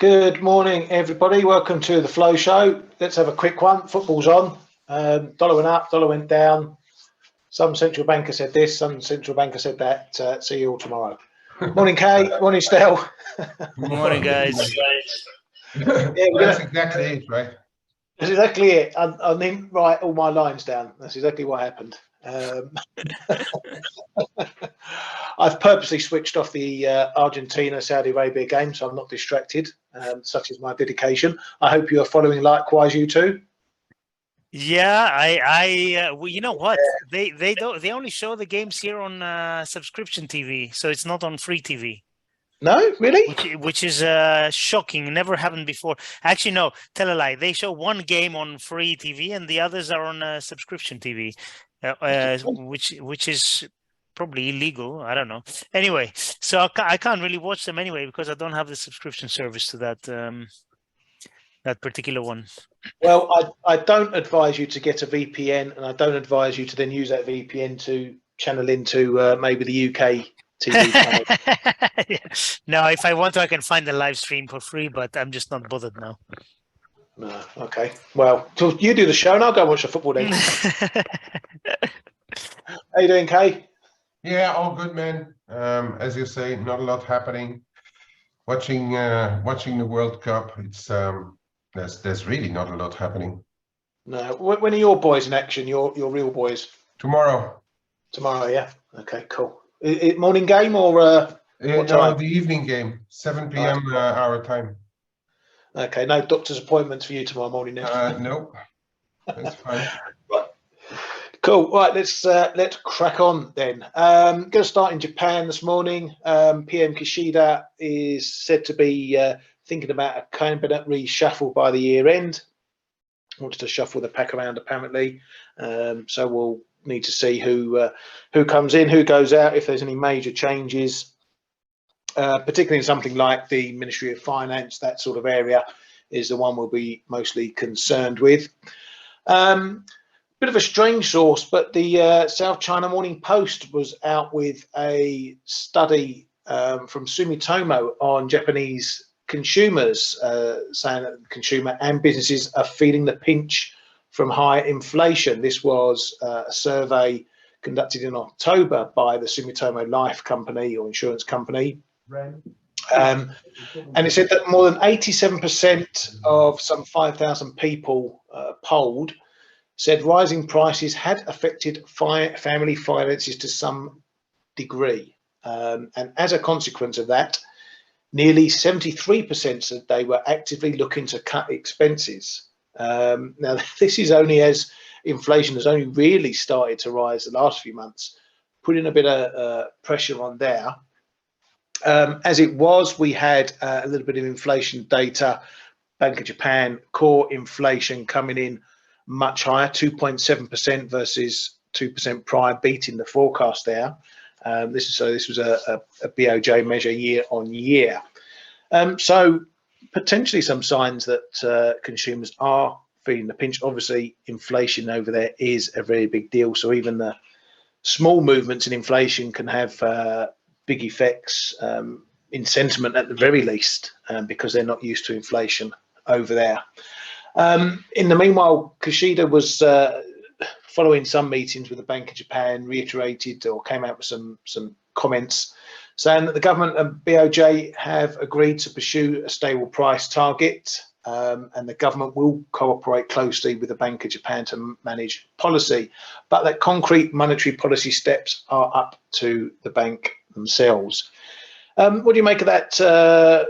Good morning, everybody. Welcome to the Flow Show. Let's have a quick one. Football's on. Dollar went up, dollar went down. Some central banker said this, some central banker said that. See you all tomorrow. Morning, Kay. Morning, Stel. Morning, guys. That's exactly it, right? That's exactly it. I didn't write all my lines down. That's exactly what happened. I've purposely switched off the Argentina-Saudi Arabia game, so I'm not distracted. Such is my dedication. I hope you are following likewise, you too. Yeah, well, you know what? They only show the games here on subscription TV, so it's not on free TV. No, really? Which is shocking. Never happened before. Actually, no, tell a lie. They show one game on free TV, and the others are on subscription TV, which is probably illegal. I don't know. Anyway, so I can't really watch them anyway because I don't have the subscription service to that particular one. Well, I don't advise you to get a VPN, and I don't advise you to then use that VPN to channel into maybe the UK TV channel. Yeah. No, if I want to, I can find the live stream for free, but I'm just not bothered now. No, okay. Well, so you do the show, and I'll go watch the football then. How you doing, Kay? Yeah, all good, man. As you say, not a lot happening. Watching the World Cup, it's there's really not a lot happening. No. When are your boys in action? Your real boys? Tomorrow. Tomorrow, yeah. Okay, cool. Morning game or what time? No, the evening game, 7 p.m. Our time. Okay, no doctor's appointments for you tomorrow morning now. Nope. That's fine. Right. Cool. Right, let's crack on then. Going to start in Japan this morning. PM Kishida is said to be thinking about a cabinet reshuffle by the year end. Wants to shuffle the pack around apparently. So we'll need to see who comes in, who goes out, if there's any major changes, particularly in something like the Ministry of Finance. That sort of area is the one we'll be mostly concerned with. Bit of a strange source, but the South China Morning Post was out with a study from Sumitomo on Japanese consumers, saying that consumer and businesses are feeling the pinch from high inflation. This was a survey conducted in October by the Sumitomo Life Company or insurance company. And it said that more than 87% of some 5,000 people polled said rising prices had affected family finances to some degree. And as a consequence of that, nearly 73% said they were actively looking to cut expenses. Now, this is only as inflation has only really started to rise the last few months, putting a bit of pressure on there. As it was, we had a little bit of inflation data. Bank of Japan core inflation coming in much higher, 2.7% versus 2% prior, beating the forecast there. This was a BOJ measure year on year. So potentially some signs that consumers are feeling the pinch. Obviously, inflation over there is a very big deal. So even the small movements in inflation can have big effects in sentiment at the very least, because they're not used to inflation over there. In the meanwhile, Kishida was following some meetings with the Bank of Japan, reiterated or came out with some comments saying that the government and BOJ have agreed to pursue a stable price target, and the government will cooperate closely with the Bank of Japan to manage policy, but that concrete monetary policy steps are up to the bank themselves. What do you make of that,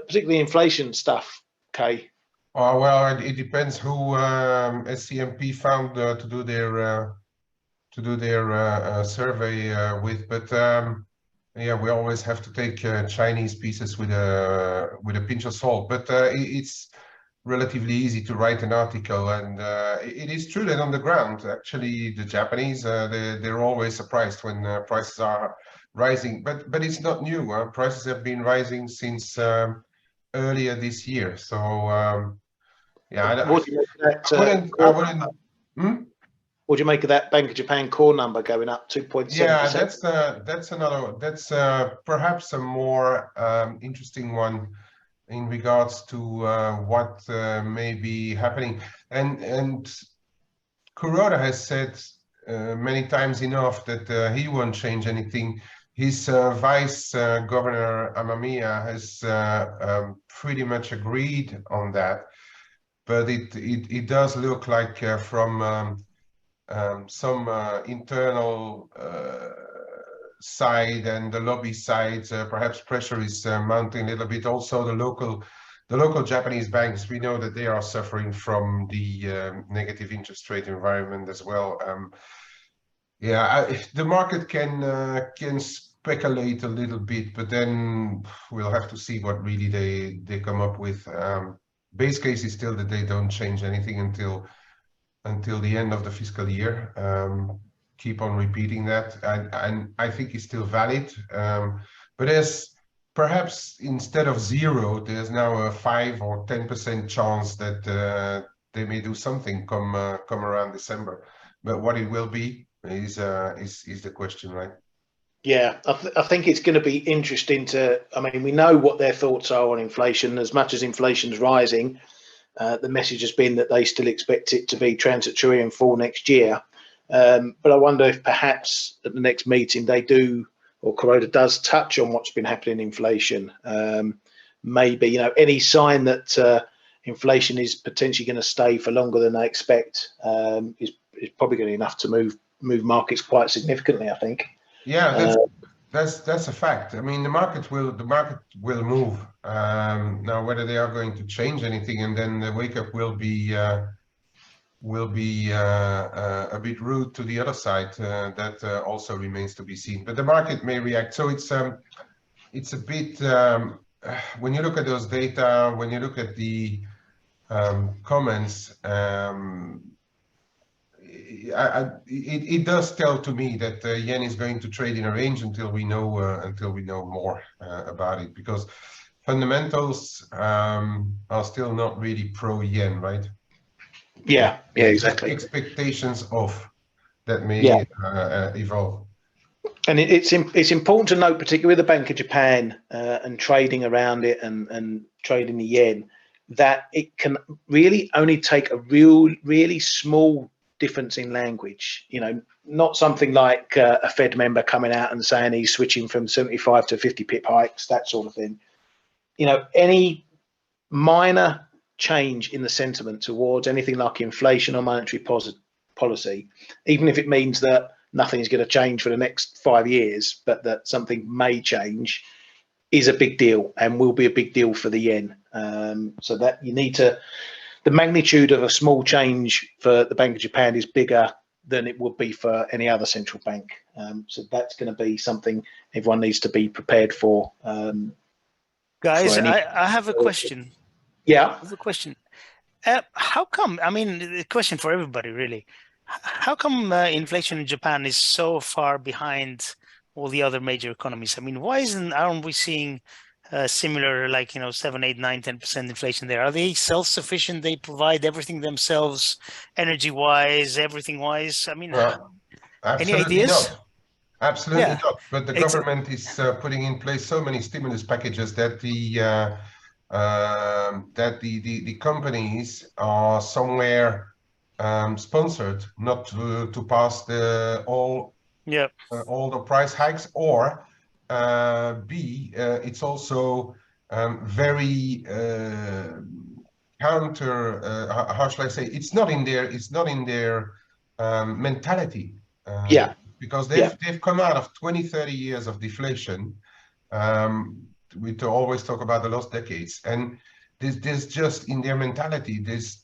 particularly inflation stuff, Kay? Oh, well, it depends who SCMP found to do their survey with, but yeah, we always have to take Chinese pieces with a pinch of salt. But it's relatively easy to write an article, and it is true that on the ground, actually, the Japanese they're always surprised when prices are rising. But it's not new. Prices have been rising since earlier this year. So yeah, What do you make of that, what do you make of that Bank of Japan core number going up 2.7%? Yeah, that's another one. That's perhaps a more interesting one. in regards to what may be happening. And Kuroda has said many times enough that he won't change anything. His vice governor Amamiya has pretty much agreed on that, but it does look like from some internal side and the lobby side, perhaps pressure is mounting a little bit. Also, the local Japanese banks, we know that they are suffering from the negative interest rate environment as well. The market can speculate a little bit, but then we'll have to see what really they come up with. Base case is still that they don't change anything until the end of the fiscal year. Keep on repeating that, and I think it's still valid. But there's perhaps instead of 0, there's now a 5 or 10% chance that they may do something come around December. But what it will be is the question, right? Yeah, I think it's going to be interesting to. I mean, we know what their thoughts are on inflation. As much as inflation's rising, the message has been that they still expect it to be transitory and fall next year. But I wonder if perhaps at the next meeting they do, or Kuroda does touch on what's been happening in inflation. Maybe, any sign that inflation is potentially going to stay for longer than they expect is probably going to be enough to move markets quite significantly, I think. Yeah, that's a fact. I mean, the market will move. Now, whether they are going to change anything, and then the wake up will be a bit rude to the other side. That also remains to be seen. But the market may react. So it's a bit when you look at those data, when you look at the comments. It does tell to me that yen is going to trade in a range until we know more about it, because fundamentals are still not really pro yen, right? Yeah, exactly. Expectations of that may evolve. And it's important to note, particularly with the Bank of Japan and trading around it and trading the yen, that it can really only take a really small difference in language, not something like a Fed member coming out and saying he's switching from 75 to 50 pip hikes, that sort of thing. Any minor change in the sentiment towards anything like inflation or monetary policy, even if it means that nothing is going to change for the next 5 years, but that something may change, is a big deal and will be a big deal for the yen. So that the magnitude of a small change for the Bank of Japan is bigger than it would be for any other central bank. So that's going to be something everyone needs to be prepared for. Guys, I have a question. Yeah. I have a question. How come, I mean, a question for everybody, really. How come inflation in Japan is so far behind all the other major economies? I mean, aren't we seeing similar, 7, 8, 9, 10% inflation there? Are they self-sufficient? They provide everything themselves, energy-wise, everything-wise? I mean, any ideas? Not. Absolutely not. But the government is putting in place so many stimulus packages that the companies are somewhere sponsored not to pass all the price hikes, or B, it's also very counter. How shall I say? It's not in their mentality. Because they've come out of 20, 30 years of deflation. We always talk about the lost decades, and there's just in their mentality, it's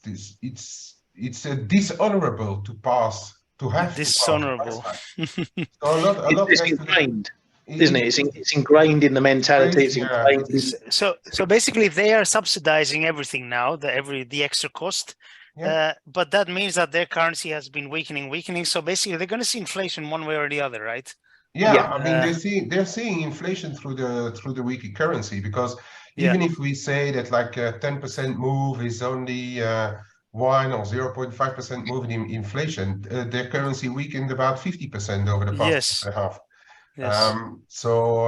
dishonorable to have dishonorable. It's ingrained, isn't it? It's ingrained in the mentality. It's ingrained. So basically, they are subsidizing everything now, the extra cost. But that means that their currency has been weakening. So basically, they're going to see inflation one way or the other, right? I mean, they're seeing inflation through the weaker currency, because even if we say that like a 10% move is only 1 or 0.5% move in inflation, their currency weakened about 50% over the past year and a half. Yes. So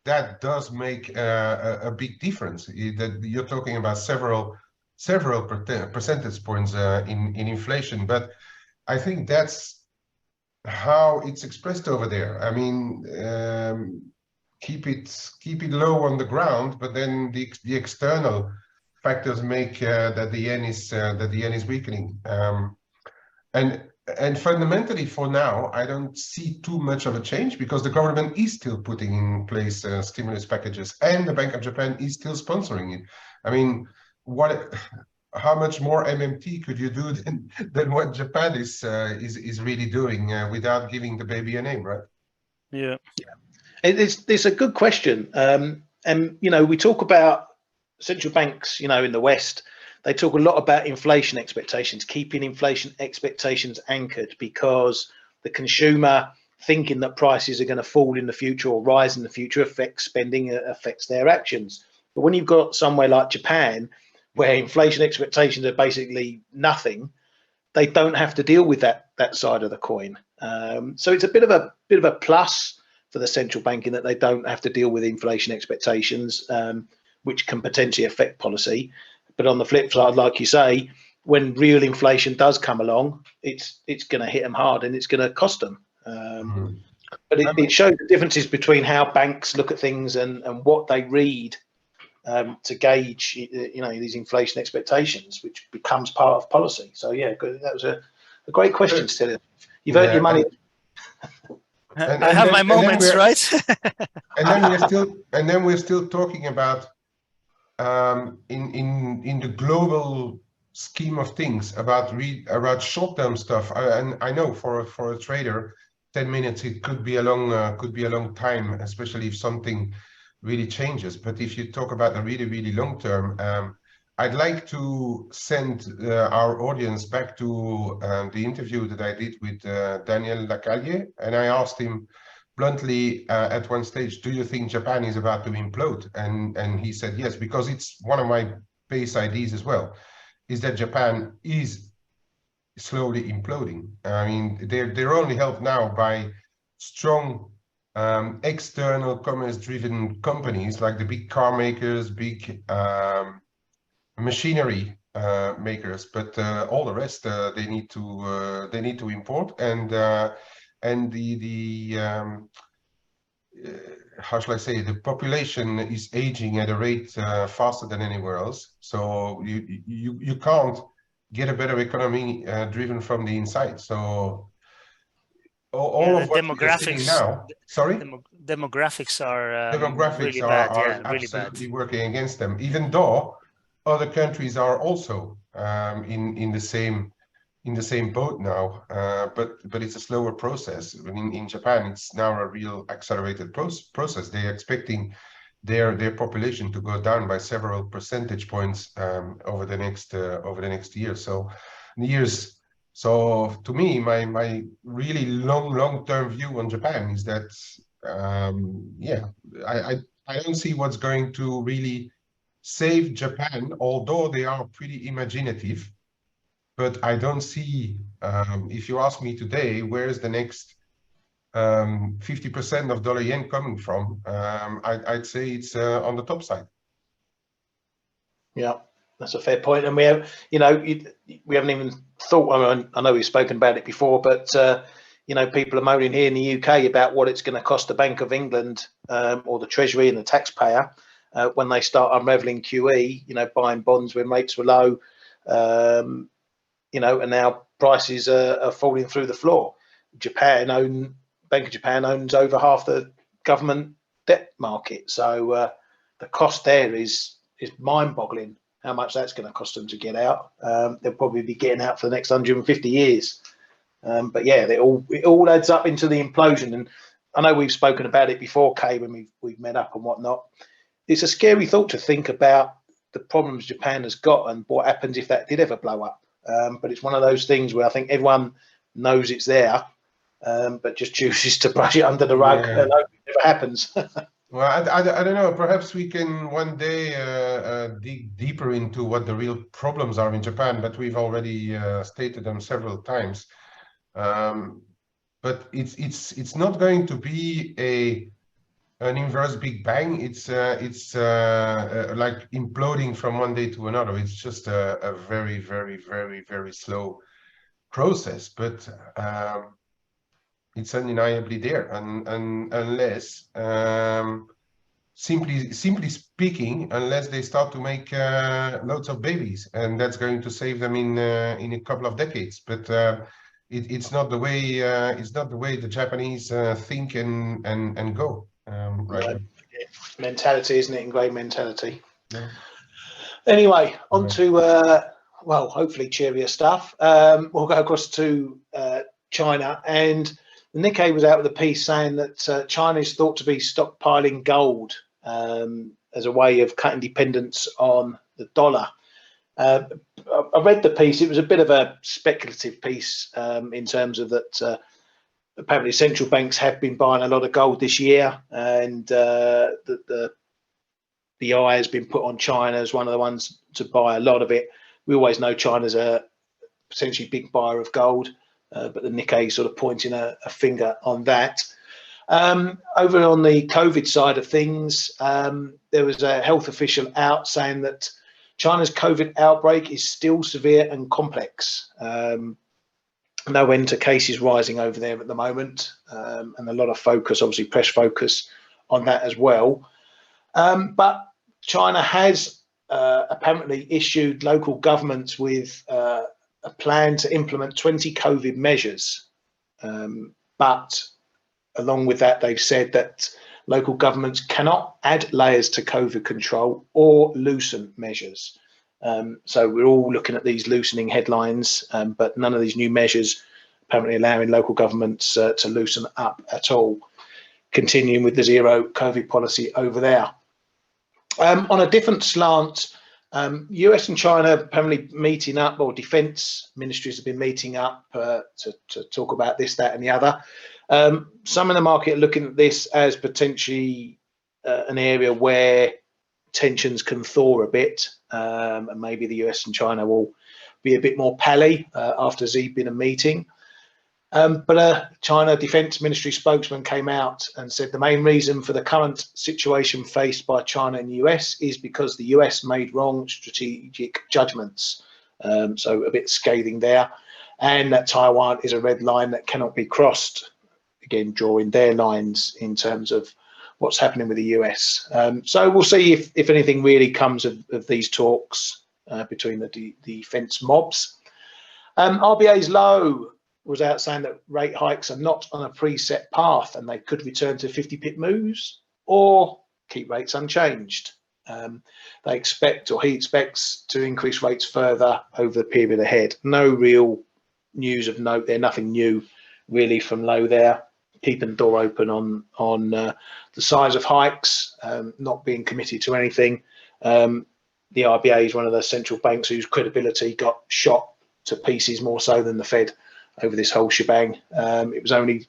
that does make a big difference. That you're talking about several percentage points in inflation, but I think that's how it's expressed over there. I mean, keep it low on the ground, but then the external factors make that the yen is weakening. And fundamentally, for now, I don't see too much of a change because the government is still putting in place stimulus packages, and the Bank of Japan is still sponsoring it. I mean, how much more MMT could you do than what Japan is really doing without giving the baby a name, right? Yeah. It's a good question. And, you know, we talk about central banks, you know, in the West, they talk a lot about inflation expectations, keeping inflation expectations anchored, because the consumer thinking that prices are going to fall in the future or rise in the future affects spending, affects their actions. But when you've got somewhere like Japan, where inflation expectations are basically nothing, they don't have to deal with that side of the coin. So it's a bit of a plus for the central bank in that they don't have to deal with inflation expectations, which can potentially affect policy. But on the flip side, like you say, when real inflation does come along, it's going to hit them hard and it's going to cost them. But it shows the differences between how banks look at things and what they read to gauge, you know, these inflation expectations, which becomes part of policy. So yeah, that was a great question, Stella. You've earned your money. I have my moments, right? and then we're still talking about in the global scheme of things about short-term stuff. And I know for a trader, 10 minutes it could be a long time, especially if something really changes. But if you talk about a really long term, I'd like to send our audience back to the interview that I did with Daniel Lacalle, and I asked him bluntly at one stage, do you think Japan is about to implode? And he said yes, because it's one of my base ideas as well, is that Japan is slowly imploding. I mean, they're only helped now by strong external commerce-driven companies like the big car makers, big machinery makers, but all the rest they need to import, and the how shall I say, the population is aging at a rate faster than anywhere else. So you can't get a better economy driven from the inside. So all of what we are seeing now, sorry? Demographics are demographics really are, bad. are Yeah, really absolutely bad. working against them, even though other countries are also in the same boat now. But it's a slower process. In Japan, it's now a real accelerated process. They're expecting their population to go down by several percentage points over the next year. So to me, my really long-term view on Japan is that yeah, I don't see what's going to really save Japan, although they are pretty imaginative. But I don't see, if you ask me today, where's the next 50% of dollar yen coming from? I'd say it's on the top side. Yeah, that's a fair point. And we have, you know, we haven't even thought. I know we've spoken about it before, but you know, people are moaning here in the UK about what it's going to cost the Bank of England or the Treasury and the taxpayer when they start unraveling QE. You know, buying bonds when rates were low. You know, and now prices are falling through the floor. Bank of Japan owns over half the government debt market, so the cost there is mind-boggling. How much that's going to cost them to get out? They'll probably be getting out for the next 150 years. But yeah, it all adds up into the implosion. And I know we've spoken about it before, Kay, when we've met up and whatnot. It's a scary thought to think about the problems Japan has got and what happens if that did ever blow up. But it's one of those things where I think everyone knows it's there, but just chooses to brush it under the rug and hope it never happens. Well, I don't know. Perhaps we can one day dig deeper into what the real problems are in Japan, but we've already stated them several times. But it's not going to be an inverse Big Bang. It's like imploding from one day to another. It's just a very, very, very, very slow process, but it's undeniably there. And unless, simply speaking, unless they start to make loads of babies, and that's going to save them in a couple of decades. But it's not the way the Japanese think and go. Right. Mentality, isn't it? Ingrained mentality. Yeah. Anyway, on to well, hopefully cheerier stuff. We'll go across to China, and the Nikkei was out with a piece saying that China is thought to be stockpiling gold as a way of cutting dependence on the dollar. I read the piece. It was a bit of a speculative piece in terms of that. Apparently, central banks have been buying a lot of gold this year, and the eye has been put on China as one of the ones to buy a lot of it. We always know China's a potentially big buyer of gold, but the Nikkei sort of pointing a finger on that. Over on the COVID side of things, there was a health official out saying that China's COVID outbreak is still severe and complex. No end to cases rising over there at the moment, and a lot of focus, obviously press focus on that as well. But China has apparently issued local governments with a plan to implement 20 COVID measures. But along with that, they've said that local governments cannot add layers to COVID control or loosen measures. So we're all looking at these loosening headlines, but none of these new measures apparently allowing local governments to loosen up at all, continuing with the zero COVID policy over there. On a different slant, US and China apparently meeting up, or defense ministries have been meeting up to talk about this, that, and the other. Some in the market are looking at this as potentially an area where tensions can thaw a bit, and maybe the US and China will be a bit more pally after Xi been a meeting. But a China Defense Ministry spokesman came out and said the main reason for the current situation faced by China and the US is because the US made wrong strategic judgments. So a bit scathing there. And that Taiwan is a red line that cannot be crossed. Again, drawing their lines in terms of what's happening with the US. So we'll see if anything really comes of these talks between the defense mobs. RBA's low was out saying that rate hikes are not on a preset path and they could return to 50 pip moves or keep rates unchanged. They expect, or he expects, to increase rates further over the period ahead. No real news of note there, nothing new really from low there. Keeping the door open on the size of hikes, not being committed to anything. The RBA is one of the central banks whose credibility got shot to pieces more so than the Fed over this whole shebang. It was only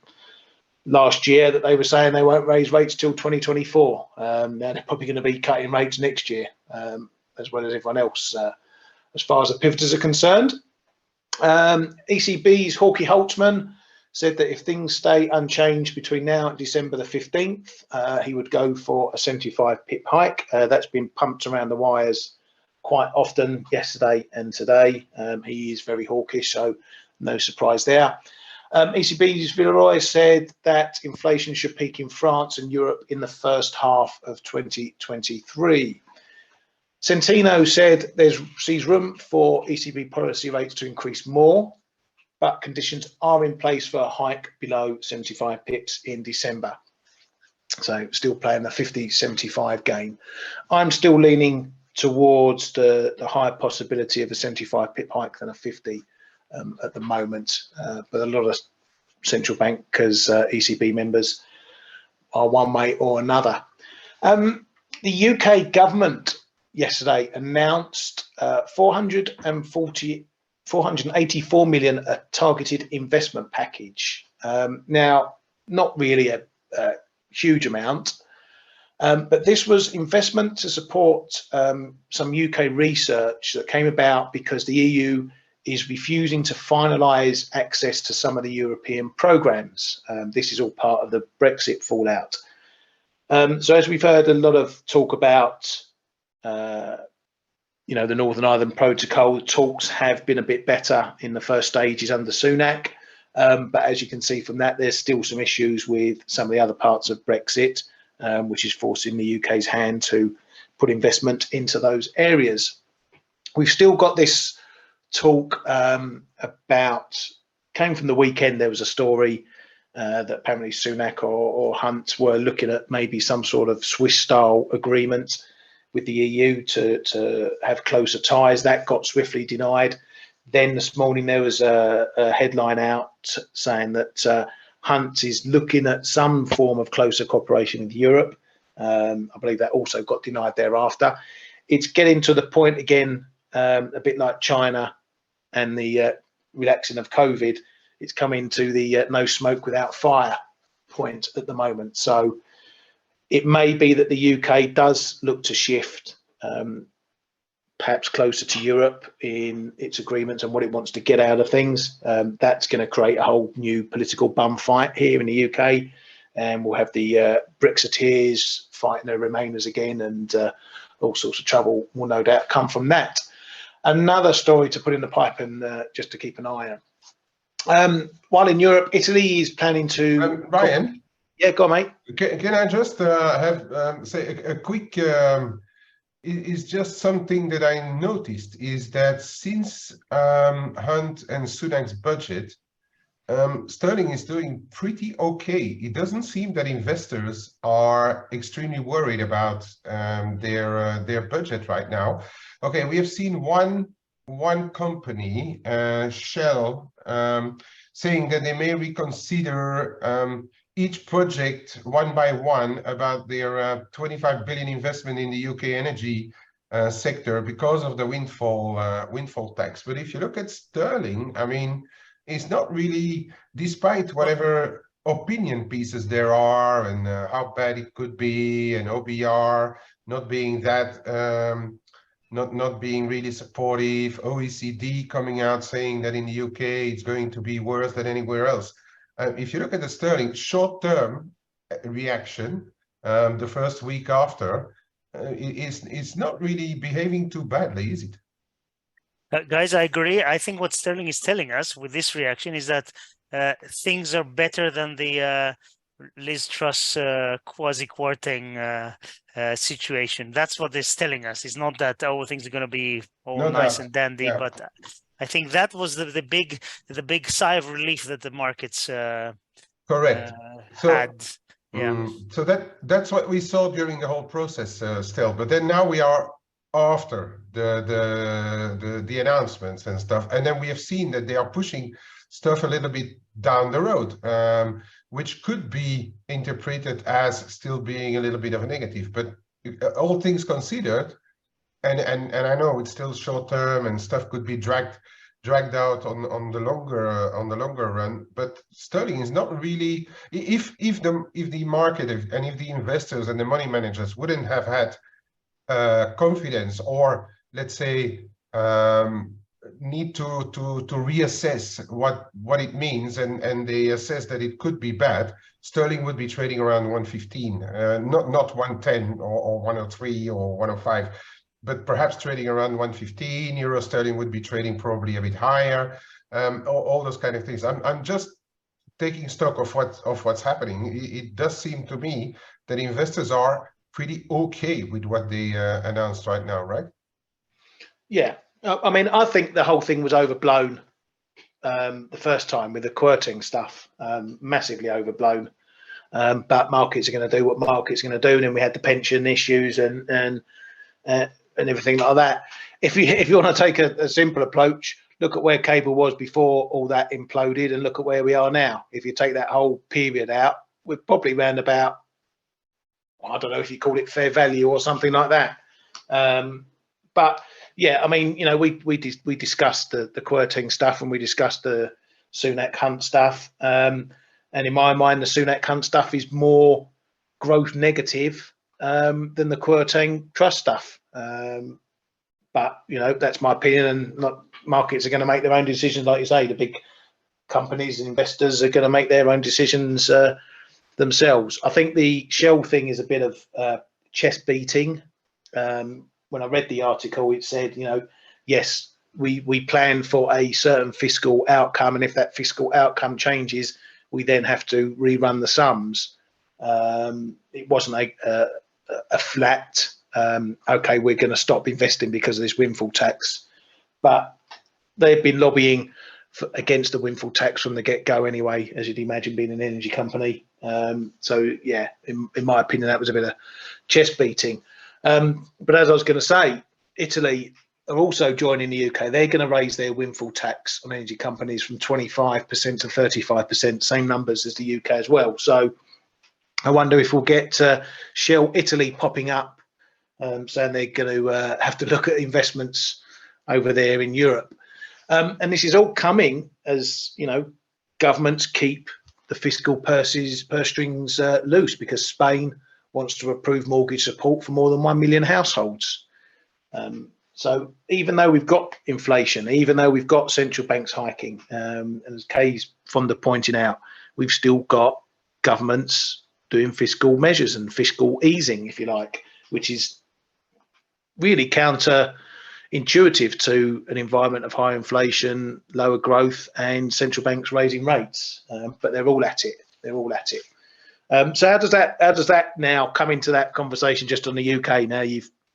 last year that they were saying they won't raise rates till 2024. Now they're probably going to be cutting rates next year, as well as everyone else, as far as the pivots are concerned. ECB's Hawke Holtzman said that if things stay unchanged between now and December the 15th, he would go for a 75 pip hike. That's been pumped around the wires quite often yesterday and today. He is very hawkish, so no surprise there. ECB's Villeroy said that inflation should peak in France and Europe in the first half of 2023. Centino said sees room for ECB policy rates to increase more, but conditions are in place for a hike below 75 pips in December. So still playing the 50-75 game. I'm still leaning towards the higher possibility of a 75 pip hike than a 50 at the moment. But a lot of central bankers, ECB members, are one way or another. The UK government yesterday announced 484 million a targeted investment package. Now, not really a huge amount, but this was investment to support some UK research that came about because the EU is refusing to finalise access to some of the European programmes. This is all part of the Brexit fallout. So as we've heard a lot of talk about, the Northern Ireland Protocol, talks have been a bit better in the first stages under Sunak. But as you can see from that, there's still some issues with some of the other parts of Brexit, which is forcing the UK's hand to put investment into those areas. We've still got this talk came from the weekend. There was a story that apparently Sunak or Hunt were looking at maybe some sort of Swiss-style agreement with the EU to have closer ties. That got swiftly denied. Then this morning there was a headline out saying that Hunt is looking at some form of closer cooperation with Europe. I believe that also got denied thereafter. It's getting to the point again, a bit like China and the relaxing of COVID. It's coming to the no smoke without fire point at the moment. So it may be that the UK does look to shift perhaps closer to Europe in its agreements and what it wants to get out of things. That's going to create a whole new political bum fight here in the UK, and we'll have the Brexiteers fighting the Remainers again, and all sorts of trouble will no doubt come from that. Another story to put in the pipe and just to keep an eye on. While in Europe, Italy is planning to... Ryan? Yeah, go on, mate. Can I just say a quick... is just something that I noticed is that since Hunt and Sunak's budget, sterling is doing pretty okay. It doesn't seem that investors are extremely worried about their budget right now. Okay, we have seen one company, Shell, saying that they may reconsider each project one by one about their 25 billion investment in the UK energy sector because of the windfall tax. But if you look at sterling, I mean, it's not really, despite whatever opinion pieces there are and how bad it could be, and OBR not being that, not being really supportive, OECD coming out saying that in the UK it's going to be worse than anywhere else. If you look at the sterling short-term reaction, the first week after, it's not really behaving too badly, is it? Guys, I agree. I think what sterling is telling us with this reaction is that things are better than the Liz Truss quasi-quarting situation. That's what it's telling us. It's not that, oh, things are going to be all nice and dandy, yeah. But I think that was the big sigh of relief that the markets correct had. Yeah. So that's what we saw during the whole process still. But then now we are after the announcements and stuff, and then we have seen that they are pushing stuff a little bit down the road, which could be interpreted as still being a little bit of a negative. But all things considered, and I know it's still short term and stuff could be dragged out on the longer run, but sterling is not really, if the market and if the investors and the money managers wouldn't have had confidence, or let's say need to reassess what it means, and they assess that it could be bad, sterling would be trading around 115, not 110 or 103 or 105, but perhaps trading around 115. Euro sterling would be trading probably a bit higher. All those kind of things. I'm just taking stock of what's happening. It does seem to me that investors are pretty okay with what they announced right now, right? Yeah. I mean, I think the whole thing was overblown the first time with the quirting stuff, massively overblown. But markets are going to do what markets are going to do. And then we had the pension issues and everything like that. If you want to take a simple approach, look at where cable was before all that imploded, and look at where we are now. If you take that whole period out, we're probably around about, I don't know if you call it fair value or something like that. But yeah, I mean, we discussed the quirting stuff, and we discussed the Sunak Hunt stuff. And in my mind, the Sunak Hunt stuff is more growth negative than the quirting trust stuff. But that's my opinion, and markets are going to make their own decisions. Like you say, the big companies and investors are going to make their own decisions themselves. I think the Shell thing is a bit of chest beating. When I read the article, it said, yes, we plan for a certain fiscal outcome, and if that fiscal outcome changes, we then have to rerun the sums. It wasn't a flat, okay, we're going to stop investing because of this windfall tax, but they've been lobbying against the windfall tax from the get-go anyway, as you'd imagine, being an energy company. So yeah, in my opinion, that was a bit of chest beating. But as I was going to say, Italy are also joining the UK. They're going to raise their windfall tax on energy companies from 25% to 35%, same numbers as the UK as well. So I wonder if we'll get Shell Italy popping up, saying they're going to have to look at investments over there in Europe. And this is all coming as, governments keep the fiscal purse strings loose, because Spain wants to approve mortgage support for more than 1 million households. So even though we've got inflation, even though we've got central banks hiking, and as Kay's fond of pointing out, we've still got governments doing fiscal measures and fiscal easing, if you like, which is really counterintuitive to an environment of high inflation, lower growth, and central banks raising rates. But they're all at it. They're all at it. So how does that now come into that conversation just on the UK?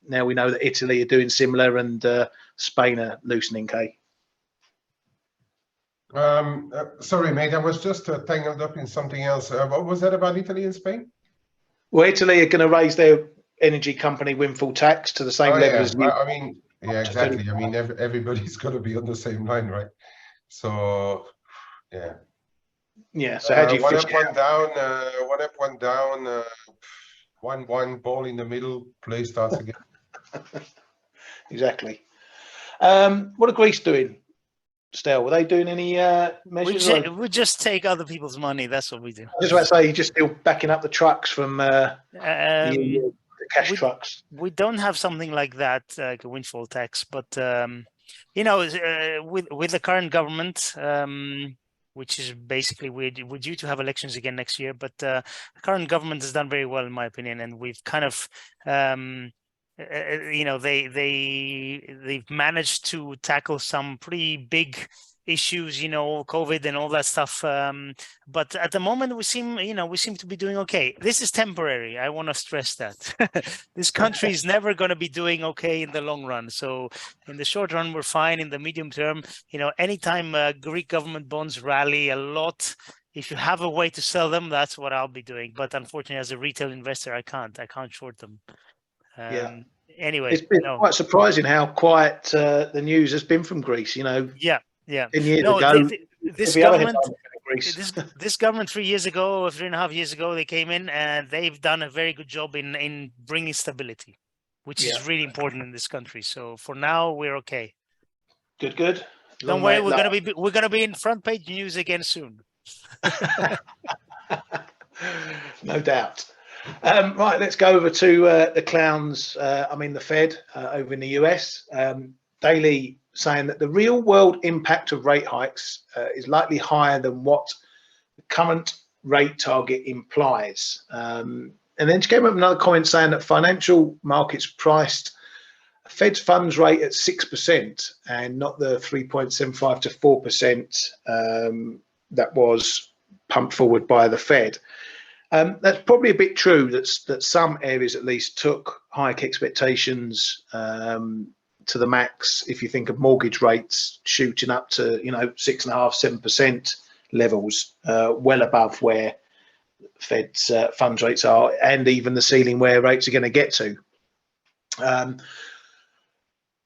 Now we know that Italy are doing similar and Spain are loosening, Kay. Sorry, mate, I was just tangled up in something else. What was that about Italy and Spain? Well, Italy are going to raise their energy company windfall tax to the same level as I mean, yeah, exactly. I mean, everybody's got to be on the same line, right? So, yeah. Yeah. So how do you one fish up, one down, 1-1 ball in the middle, play starts again. Exactly. What are Greece doing, Stel? Were they doing any measures? We just take other people's money. That's what we do. I was about to say, you're just still backing up the trucks from the cash trucks. We don't have something like that, like a windfall tax, but with the current government, which is basically we're due to have elections again next year, but the current government has done very well, in my opinion, and we've kind of they've managed to tackle some pretty big issues, COVID and all that stuff. But at the moment, we seem to be doing okay. This is temporary. I want to stress that this country is never going to be doing okay in the long run. So in the short run, we're fine. In the medium term, anytime Greek government bonds rally a lot, if you have a way to sell them, that's what I'll be doing. But unfortunately, as a retail investor, I can't short them. Anyway, it's been quite surprising how quiet the news has been from Greece. Yeah. 10 years ago, this government 3 years ago, or 3.5 years ago, they came in and they've done a very good job in bringing stability, which is really important in this country. So for now, we're okay. Good. Don't worry, we're gonna be in front page news again soon. No doubt. Right, let's go over to the clowns. The Fed over in the US. Daily saying that the real world impact of rate hikes is likely higher than what the current rate target implies. And then she came up with another comment saying that financial markets priced Fed's funds rate at 6% and not the 3.75 to 4% that was pumped forward by the Fed. That's probably a bit true that some areas at least took hike expectations to the max. If you think of mortgage rates shooting up to 6.5–7% levels, well above where Fed's funds rates are, and even the ceiling where rates are going to get to.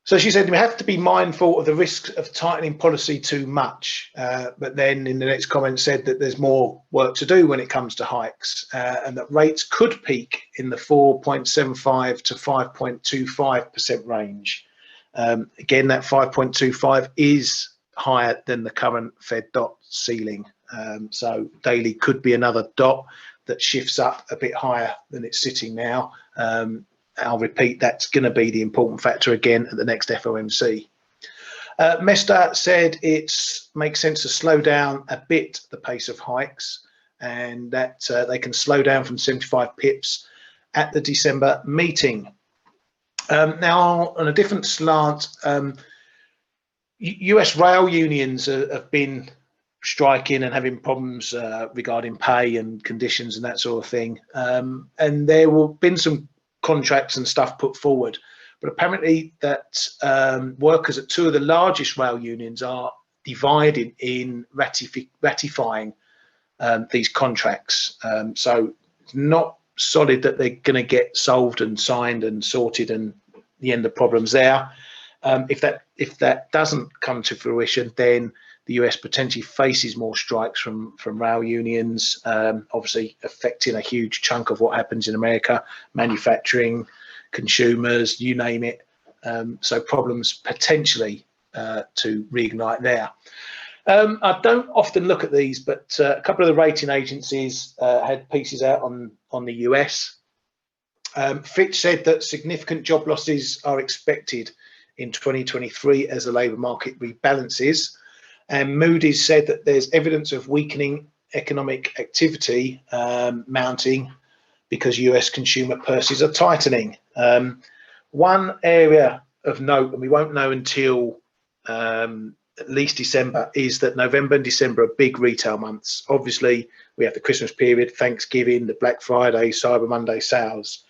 So she said we have to be mindful of the risks of tightening policy too much, but then in the next comment said that there's more work to do when it comes to hikes, and that rates could peak in the 4.75 to 5.25% range. Again, that 5.25 is higher than the current Fed dot ceiling. So daily could be another dot that shifts up a bit higher than it's sitting now. I'll repeat, that's going to be the important factor again at the next FOMC. Mester said it makes sense to slow down a bit the pace of hikes, and that they can slow down from 75 pips at the December meeting. Now, on a different slant, US rail unions have been striking and having problems regarding pay and conditions and that sort of thing. And there have been some contracts and stuff put forward, but apparently that workers at two of the largest rail unions are divided in ratifying these contracts. So it's not solid that they're going to get solved and signed and sorted and the end of problems there. If that doesn't come to fruition, then the US potentially faces more strikes from rail unions, obviously affecting a huge chunk of what happens in America, manufacturing, consumers, you name it. So problems potentially to reignite there. I don't often look at these, but a couple of the rating agencies had pieces out on the US. Fitch said that significant job losses are expected in 2023 as the labour market rebalances. And Moody's said that there's evidence of weakening economic activity mounting because US consumer purses are tightening. One area of note, and we won't know until at least December, is that November and December are big retail months. Obviously, we have the Christmas period, Thanksgiving, the Black Friday, Cyber Monday sales.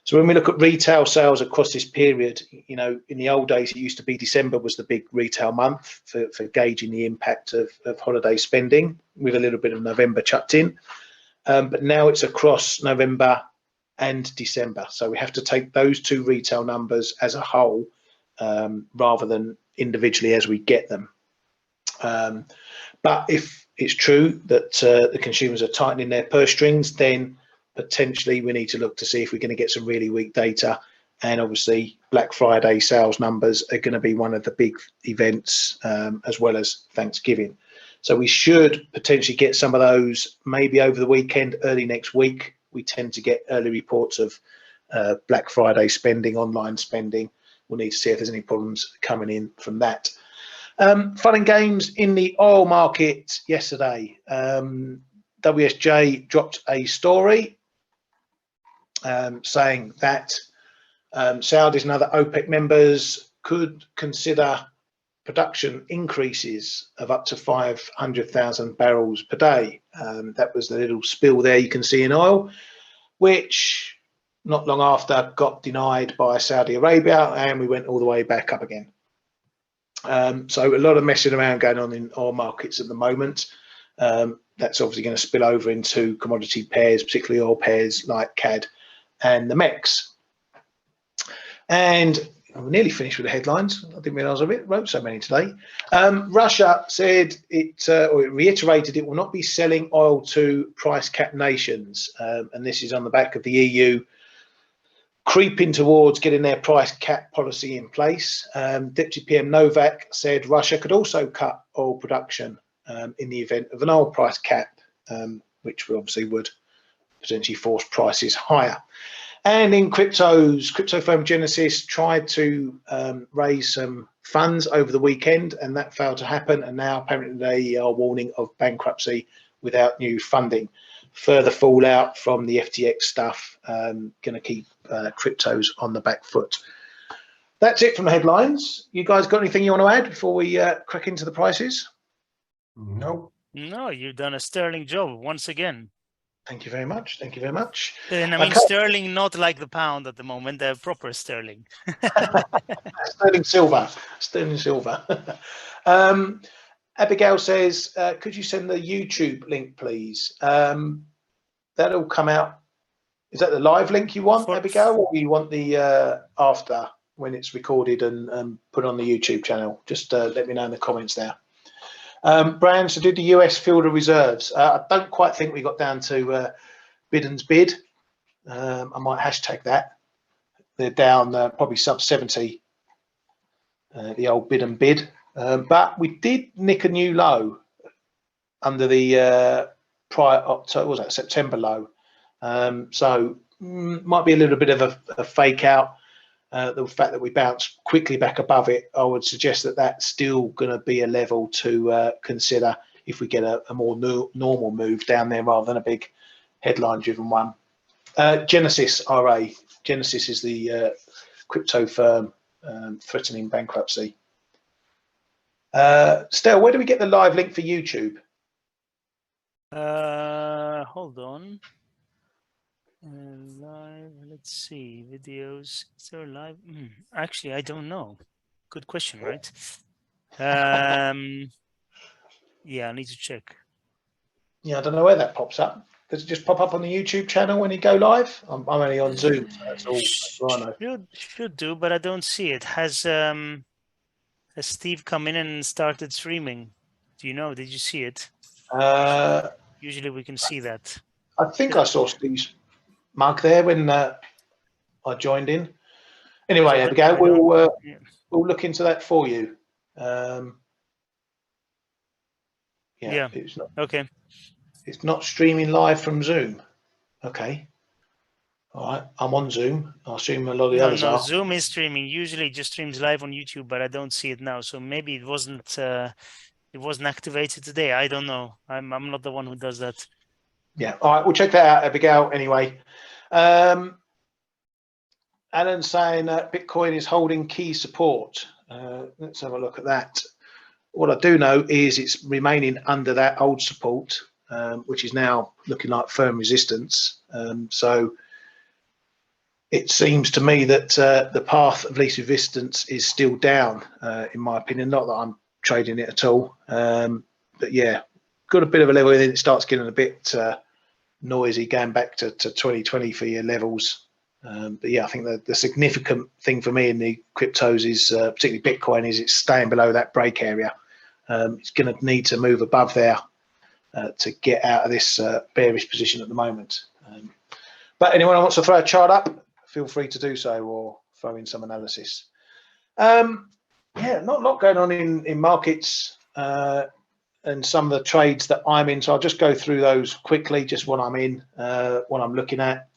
So when we look at retail sales across this period, you know, in the old days, it used to be December was the big retail month for gauging the impact of holiday spending, with a little bit of November chucked in. But now it's across November and December. So we have to take those two retail numbers as a whole rather than individually as we get them. But if it's true that the consumers are tightening their purse strings, then potentially we need to look to see if we're going to get some really weak data. And obviously Black Friday sales numbers are going to be one of the big events, as well as Thanksgiving. So we should potentially get some of those maybe over the weekend, early next week. We tend to get early reports of Black Friday spending, online spending. We'll need to see if there's any problems coming in from that. Fun and games in the oil market yesterday. WSJ dropped a story saying that Saudis and other OPEC members could consider production increases of up to 500,000 barrels per day. That was the little spill there you can see in oil, which not long after got denied by Saudi Arabia, and we went all the way back up again. So a lot of messing around going on in oil markets at the moment. That's obviously going to spill over into commodity pairs, particularly oil pairs like CAD and the MEX. And we're nearly finished with the headlines. I didn't realise I wrote so many today. Russia said or it reiterated it will not be selling oil to price cap nations. And this is on the back of the EU creeping towards getting their price cap policy in place. Deputy PM Novak said Russia could also cut oil production in the event of an oil price cap, which obviously would potentially force prices higher. And in cryptos, crypto firm Genesis tried to raise some funds over the weekend, and that failed to happen. And now apparently they are warning of bankruptcy without new funding. Further fallout from the FTX stuff, going to keep cryptos on the back foot. That's it from the headlines. You guys got anything you want to add before we crack into the prices? No. No, you've done a sterling job once again. Thank you very much. Thank you very much. And I mean, sterling, not like the pound at the moment, the proper sterling. Sterling silver. Sterling silver. Abigail says, could you send the YouTube link, please? That'll come out. Is that the live link you want, Abigail, or you want the after when it's recorded and put on the YouTube channel? Just let me know in the comments there. Brand, so did the US fill the reserves? I don't quite think we got down to Biden's bid. I might hashtag that. They're down probably sub 70, the old bid and bid. But we did nick a new low under the prior October, was that September low? So might be a little bit of a fake out. The fact that we bounced quickly back above it, I would suggest that that's still going to be a level to consider if we get a more normal move down there rather than a big headline-driven one. Genesis RA. Genesis is the crypto firm threatening bankruptcy. Stel, where do we get the live link for YouTube? Hold on. Live, let's see, videos. Is there live? Actually, I don't know. Good question, right? Yeah, I need to check. Yeah, I don't know where that pops up. Does it just pop up on the YouTube channel when you go live? I'm only on Zoom, so that's all I know. Should do, but I don't see it. Has Steve come in and started streaming? Do you know? Did you see it? Usually we can see that. I think I saw Steve's mug there when I joined in. Anyway, there we go. We'll look into that for you. Yeah. It's not, okay. It's not streaming live from Zoom. Okay. All right. I'm on Zoom. I assume a lot of the others are. Zoom is streaming. Usually it just streams live on YouTube, but I don't see it now. So maybe it wasn't activated today. I don't know. I'm not the one who does that. Yeah. All right. We'll check that out, Abigail. Anyway, Alan's saying that Bitcoin is holding key support. Let's have a look at that. What I do know is it's remaining under that old support, which is now looking like firm resistance. So it seems to me that the path of least resistance is still down, in my opinion. Not that I'm trading it at all, but yeah, got a bit of a level, and then it starts getting a bit noisy, going back to 2020 for your levels. But yeah, I think the significant thing for me in the cryptos is, particularly Bitcoin, is it's staying below that break area. It's going to need to move above there to get out of this bearish position at the moment. But anyone who wants to throw a chart up, feel free to do so, or throw in some analysis. Yeah, not a lot going on in markets and some of the trades that I'm in. So I'll just go through those quickly, just what I'm in, what I'm looking at.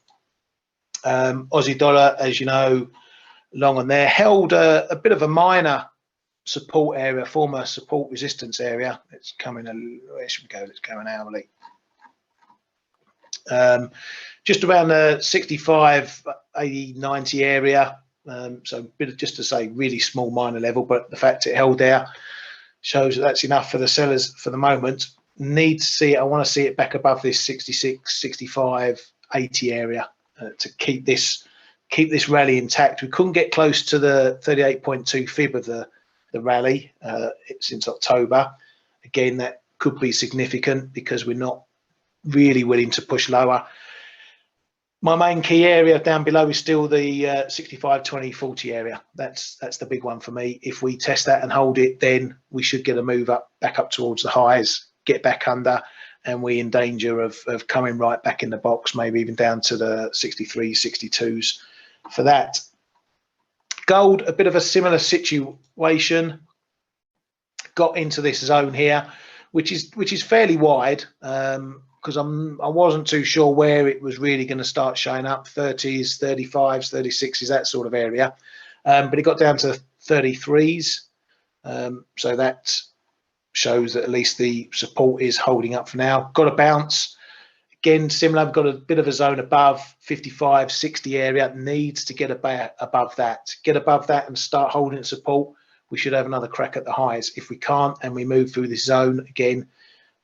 Aussie dollar, as you know, long on there, held a bit of a minor support area, former support resistance area. It's coming, where should we go? Let's go an hourly. Just around the 65, 80, 90 area. So a bit of, just to say, really small minor level, but the fact it held there shows that that's enough for the sellers for the moment. Need to see it. I want to see it back above this 66, 65, 80 area to keep this rally intact. We couldn't get close to the 38.2 fib of the rally since October. Again, that could be significant because we're not really willing to push lower. My main key area down below is still the 65, 20, 40 area. That's the big one for me. If we test that and hold it, then we should get a move back up towards the highs, get back under, and we're in danger of coming right back in the box, maybe even down to the 63, 62s for that. Gold, a bit of a similar situation. Got into this zone here, which is fairly wide, because I wasn't too sure where it was really going to start showing up. 30s, 35s, 36s, that sort of area, but it got down to 33s, so that shows that at least the support is holding up for now. Got a bounce again, similar. I've got a bit of a zone above 55, 60 area. Needs to get above that, and start holding support. We should have another crack at the highs. If we can't and we move through this zone again,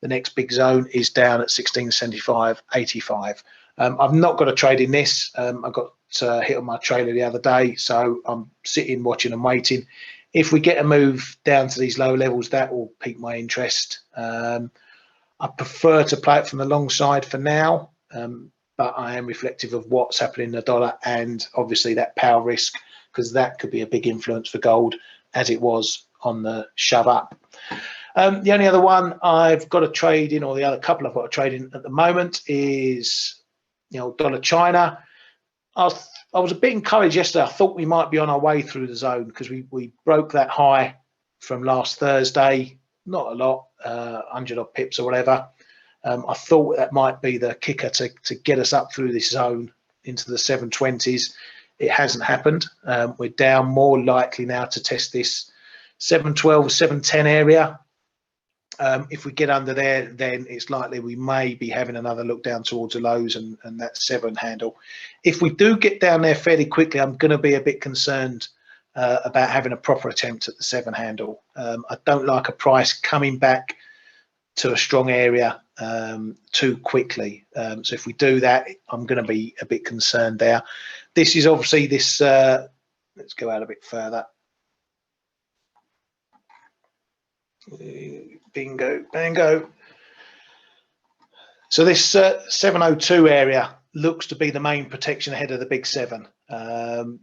the next big zone is down at 1675, 85. I've not got a trade in this. I got hit on my trailer the other day, so I'm sitting, watching and waiting. If we get a move down to these low levels, that will pique my interest. I prefer to play it from the long side for now, but I am reflective of what's happening in the dollar and obviously that power risk, because that could be a big influence for gold, as it was on the shove up. The only other one I've got a trade in, or the other couple I've got a trade in at the moment, is dollar China. I was a bit encouraged yesterday. I thought we might be on our way through the zone because we broke that high from last Thursday. Not a lot, 100 odd pips or whatever. I thought that might be the kicker to get us up through this zone into the 720s. It hasn't happened. We're down, more likely now to test this 712, 710 area. If we get under there, then it's likely we may be having another look down towards the lows and that 7 handle. If we do get down there fairly quickly, I'm going to be a bit concerned about having a proper attempt at the 7 handle. I don't like a price coming back to a strong area too quickly. So if we do that, I'm going to be a bit concerned there. This is obviously this, let's go out a bit further. Bingo, bango. So this 702 area looks to be the main protection ahead of the big 7.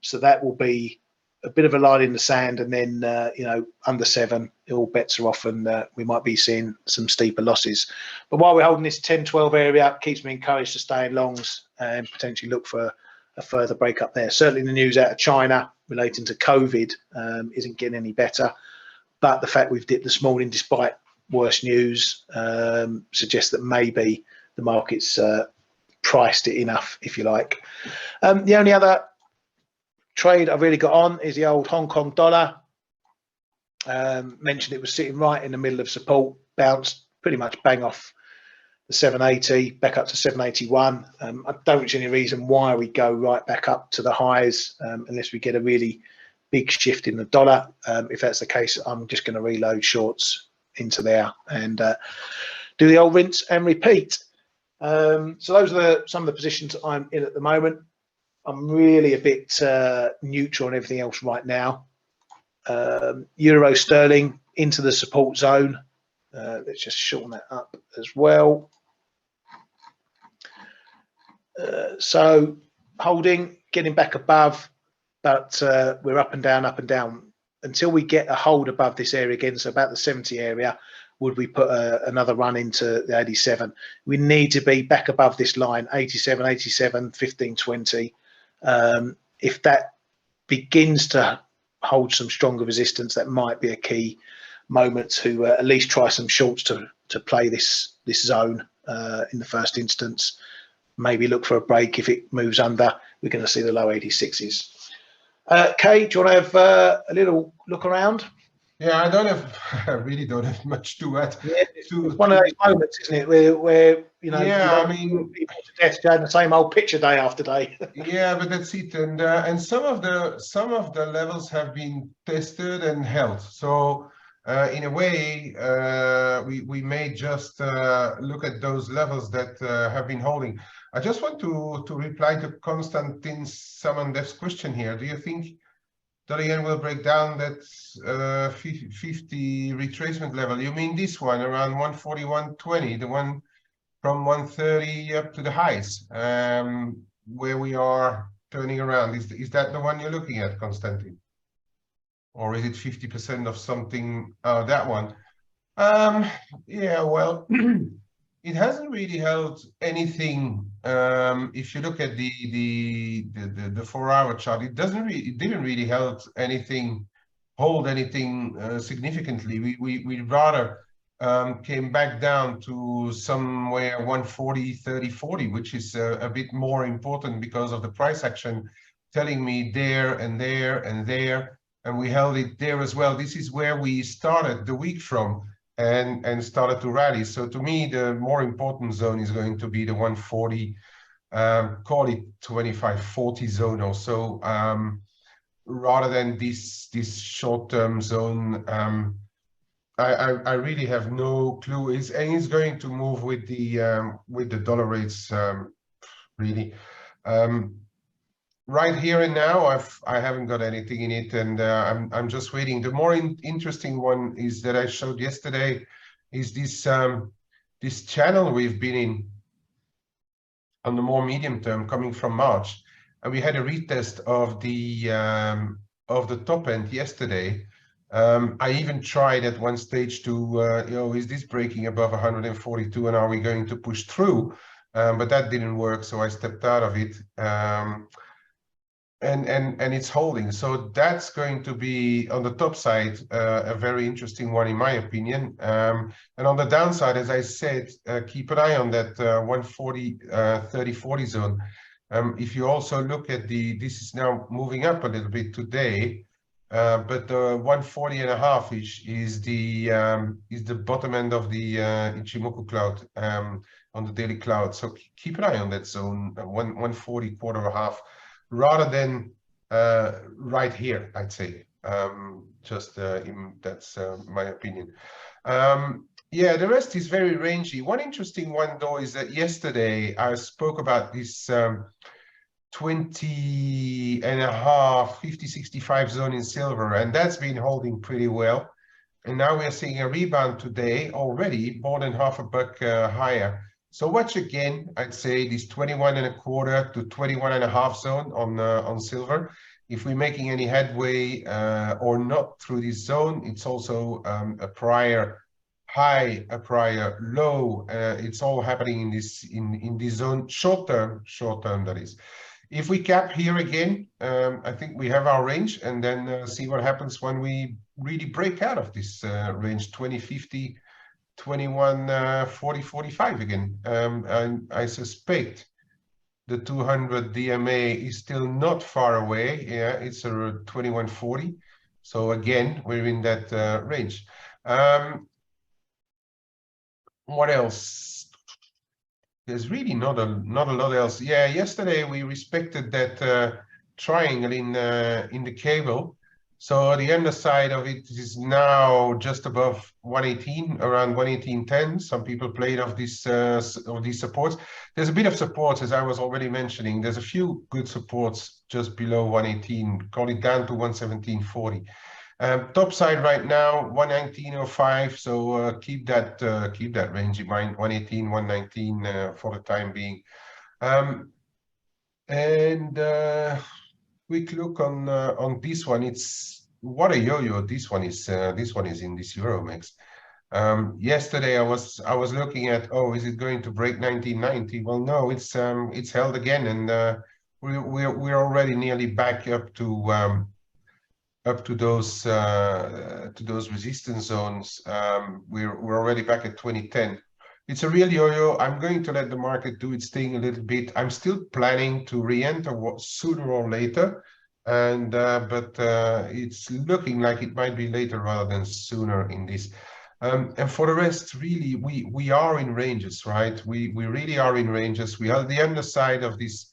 So that will be a bit of a line in the sand, and then you know, under 7, all bets are off, and we might be seeing some steeper losses. But while we're holding this 10-12 area, it keeps me encouraged to stay in longs and potentially look for a further break up there. Certainly the news out of China relating to COVID isn't getting any better, but the fact we've dipped this morning despite worse news suggests that maybe the market's priced it enough, if you like. The only other trade I've really got on is the old Hong Kong dollar. Mentioned it was sitting right in the middle of support, bounced pretty much bang off the 780, back up to 781. I don't see any reason why we go right back up to the highs unless we get a really big shift in the dollar. If that's the case, I'm just going to reload shorts into there and do the old rinse and repeat. So those are some of the positions I'm in at the moment. I'm really a bit neutral on everything else right now. Euro sterling into the support zone. Let's just shorten that up as well. So holding, getting back above, but we're up and down until we get a hold above this area again. So about the 70 area, would we put another run into the 87? We need to be back above this line, 87, 87, 15, 20. If that begins to hold some stronger resistance, that might be a key moment to at least try some shorts to play this zone in the first instance. Maybe look for a break. If it moves under, we're going to see the low 86s. Kay, do you want to have a little look around? Yeah, I really don't have much to add. Yeah, it's one of those moments, isn't it, where you know, yeah, I mean, people to death going the same old picture day after day. Yeah, but that's it, and some of the levels have been tested and held. So in a way, we may just look at those levels that have been holding. I just want to reply to Konstantin Samandev's question here. Do you think dollar yen will break down that 50 retracement level? You mean this one around 141.20, the one from 130 up to the highs, where we are turning around? Is that the one you're looking at, Konstantin? Or is it 50% of something? That one. Yeah, well, it hasn't really held anything. If you look at the 4-hour chart, it didn't really hold anything significantly. We rather came back down to somewhere 140, 30, 40, which is a bit more important because of the price action telling me there and there and there, and we held it there as well. This is where we started the week from and started to rally. So to me, the more important zone is going to be the 140, call it 25-40 zone or so, rather than this short-term zone. I really have no clue. It's going to move with the dollar rates, really. Right here and now, I haven't got anything in it, and I'm just waiting. The more interesting one is that I showed yesterday is this this channel we've been in on the more medium term coming from March, and we had a retest of the top end yesterday. I even tried at one stage to you know, is this breaking above 142 and are we going to push through? But that didn't work, so I stepped out of it. And it's holding, so that's going to be on the top side a very interesting one in my opinion. And on the downside, as I said, keep an eye on that 140 30-40 zone. If you also look at this is now moving up a little bit today. but the 140.5 is the bottom end of the Ichimoku cloud on the daily cloud. So keep an eye on that zone, 140 quarter or half, rather than right here, I'd say. That's my opinion. Yeah, the rest is very rangy. One interesting one though is that yesterday I spoke about this 20.5, 50-65 zone in silver, and that's been holding pretty well. And now we're seeing a rebound today already, more than $0.50 higher. So watch again, I'd say this 21.25 to 21.5 zone on silver. If we're making any headway or not through this zone, it's also a prior high, a prior low. It's all happening in this zone, short term that is. If we cap here again, I think we have our range, and then see what happens when we really break out of this range, 2050, 2140, 45 again. And I suspect the 200 DMA is still not far away. Yeah, it's a 2140. So again, we're in that range. What else? There's really not a lot else. Yeah, yesterday we respected that triangle in the cable. So the underside of it is now just above 118, around 118.10. Some people played of these supports. There's a bit of supports, as I was already mentioning. There's a few good supports just below 118. Call it down to 117.40. Top side right now 119.05. So keep that range in mind. 118, 119 for the time being. Quick look on this one. It's what a yo-yo this one is in this Euromex. Yesterday I was looking at, oh, is it going to break 1990? Well, no, it's held again, and we're already nearly back up to those resistance zones. We're already back at 2010. It's a real yo-yo. I'm going to let the market do its thing a little bit. I'm still planning to re-enter sooner or later, and but it's looking like it might be later rather than sooner in this. And for the rest, really, we are in ranges, right? We really are in ranges. We are the underside of this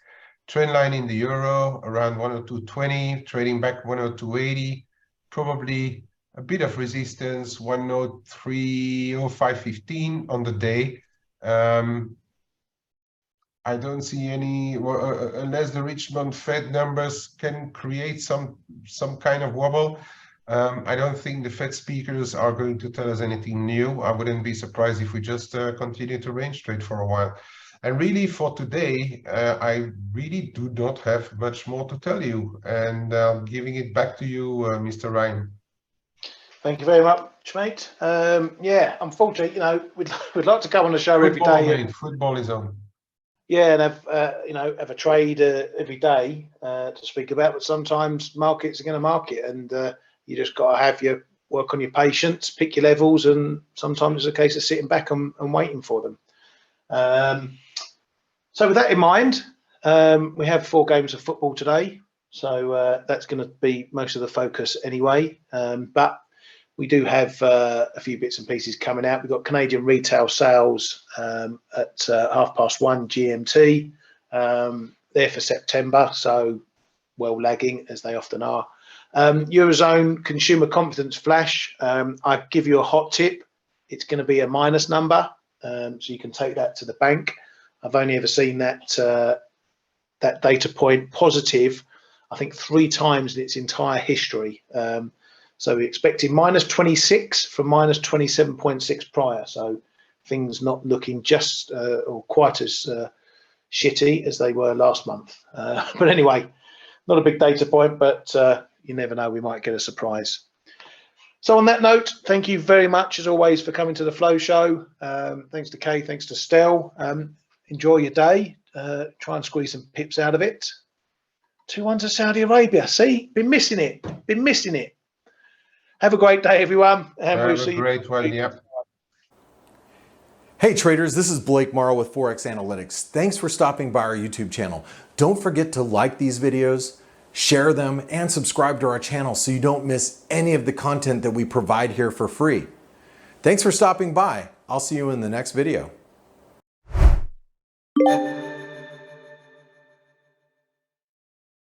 trend line in the euro around 102.20, trading back 102.80, probably a bit of resistance, 103.05.15 on the day. I don't see any, unless the Richmond Fed numbers can create some kind of wobble. I don't think the Fed speakers are going to tell us anything new. I wouldn't be surprised if we just continue to range trade for a while. And really for today, I really do not have much more to tell you. And giving it back to you, Mr. Ryan. Thank you very much, mate. Yeah, unfortunately, you know, we'd like to come on the show every day. Football is on. Yeah, and have have a trade every day to speak about. But sometimes markets are going to market, and you just got to have your work on your patience, pick your levels, and sometimes it's a case of sitting back and waiting for them. So with that in mind, we have 4 games of football today, so that's going to be most of the focus anyway. But we do have a few bits and pieces coming out. We've got Canadian retail sales at 1:30 GMT. There for September, so well lagging as they often are. Eurozone consumer confidence flash. I give you a hot tip. It's going to be a minus number, so you can take that to the bank. I've only ever seen that that data point positive, I think 3 times in its entire history. So we're expecting -26 from -27.6 prior. So things not looking just or quite as shitty as they were last month. But anyway, not a big data point, but you never know, we might get a surprise. So on that note, thank you very much as always for coming to the Flow Show. Thanks to Kay, thanks to Stel. Enjoy your day. Try and squeeze some pips out of it. 2-1 to Saudi Arabia. See, been missing it. Have a great day, everyone. And we'll see you. Have a great one, yeah. Hey traders, this is Blake Morrow with ForexAnalytix. Thanks for stopping by our YouTube channel. Don't forget to like these videos, share them, and subscribe to our channel so you don't miss any of the content that we provide here for free. Thanks for stopping by. I'll see you in the next video.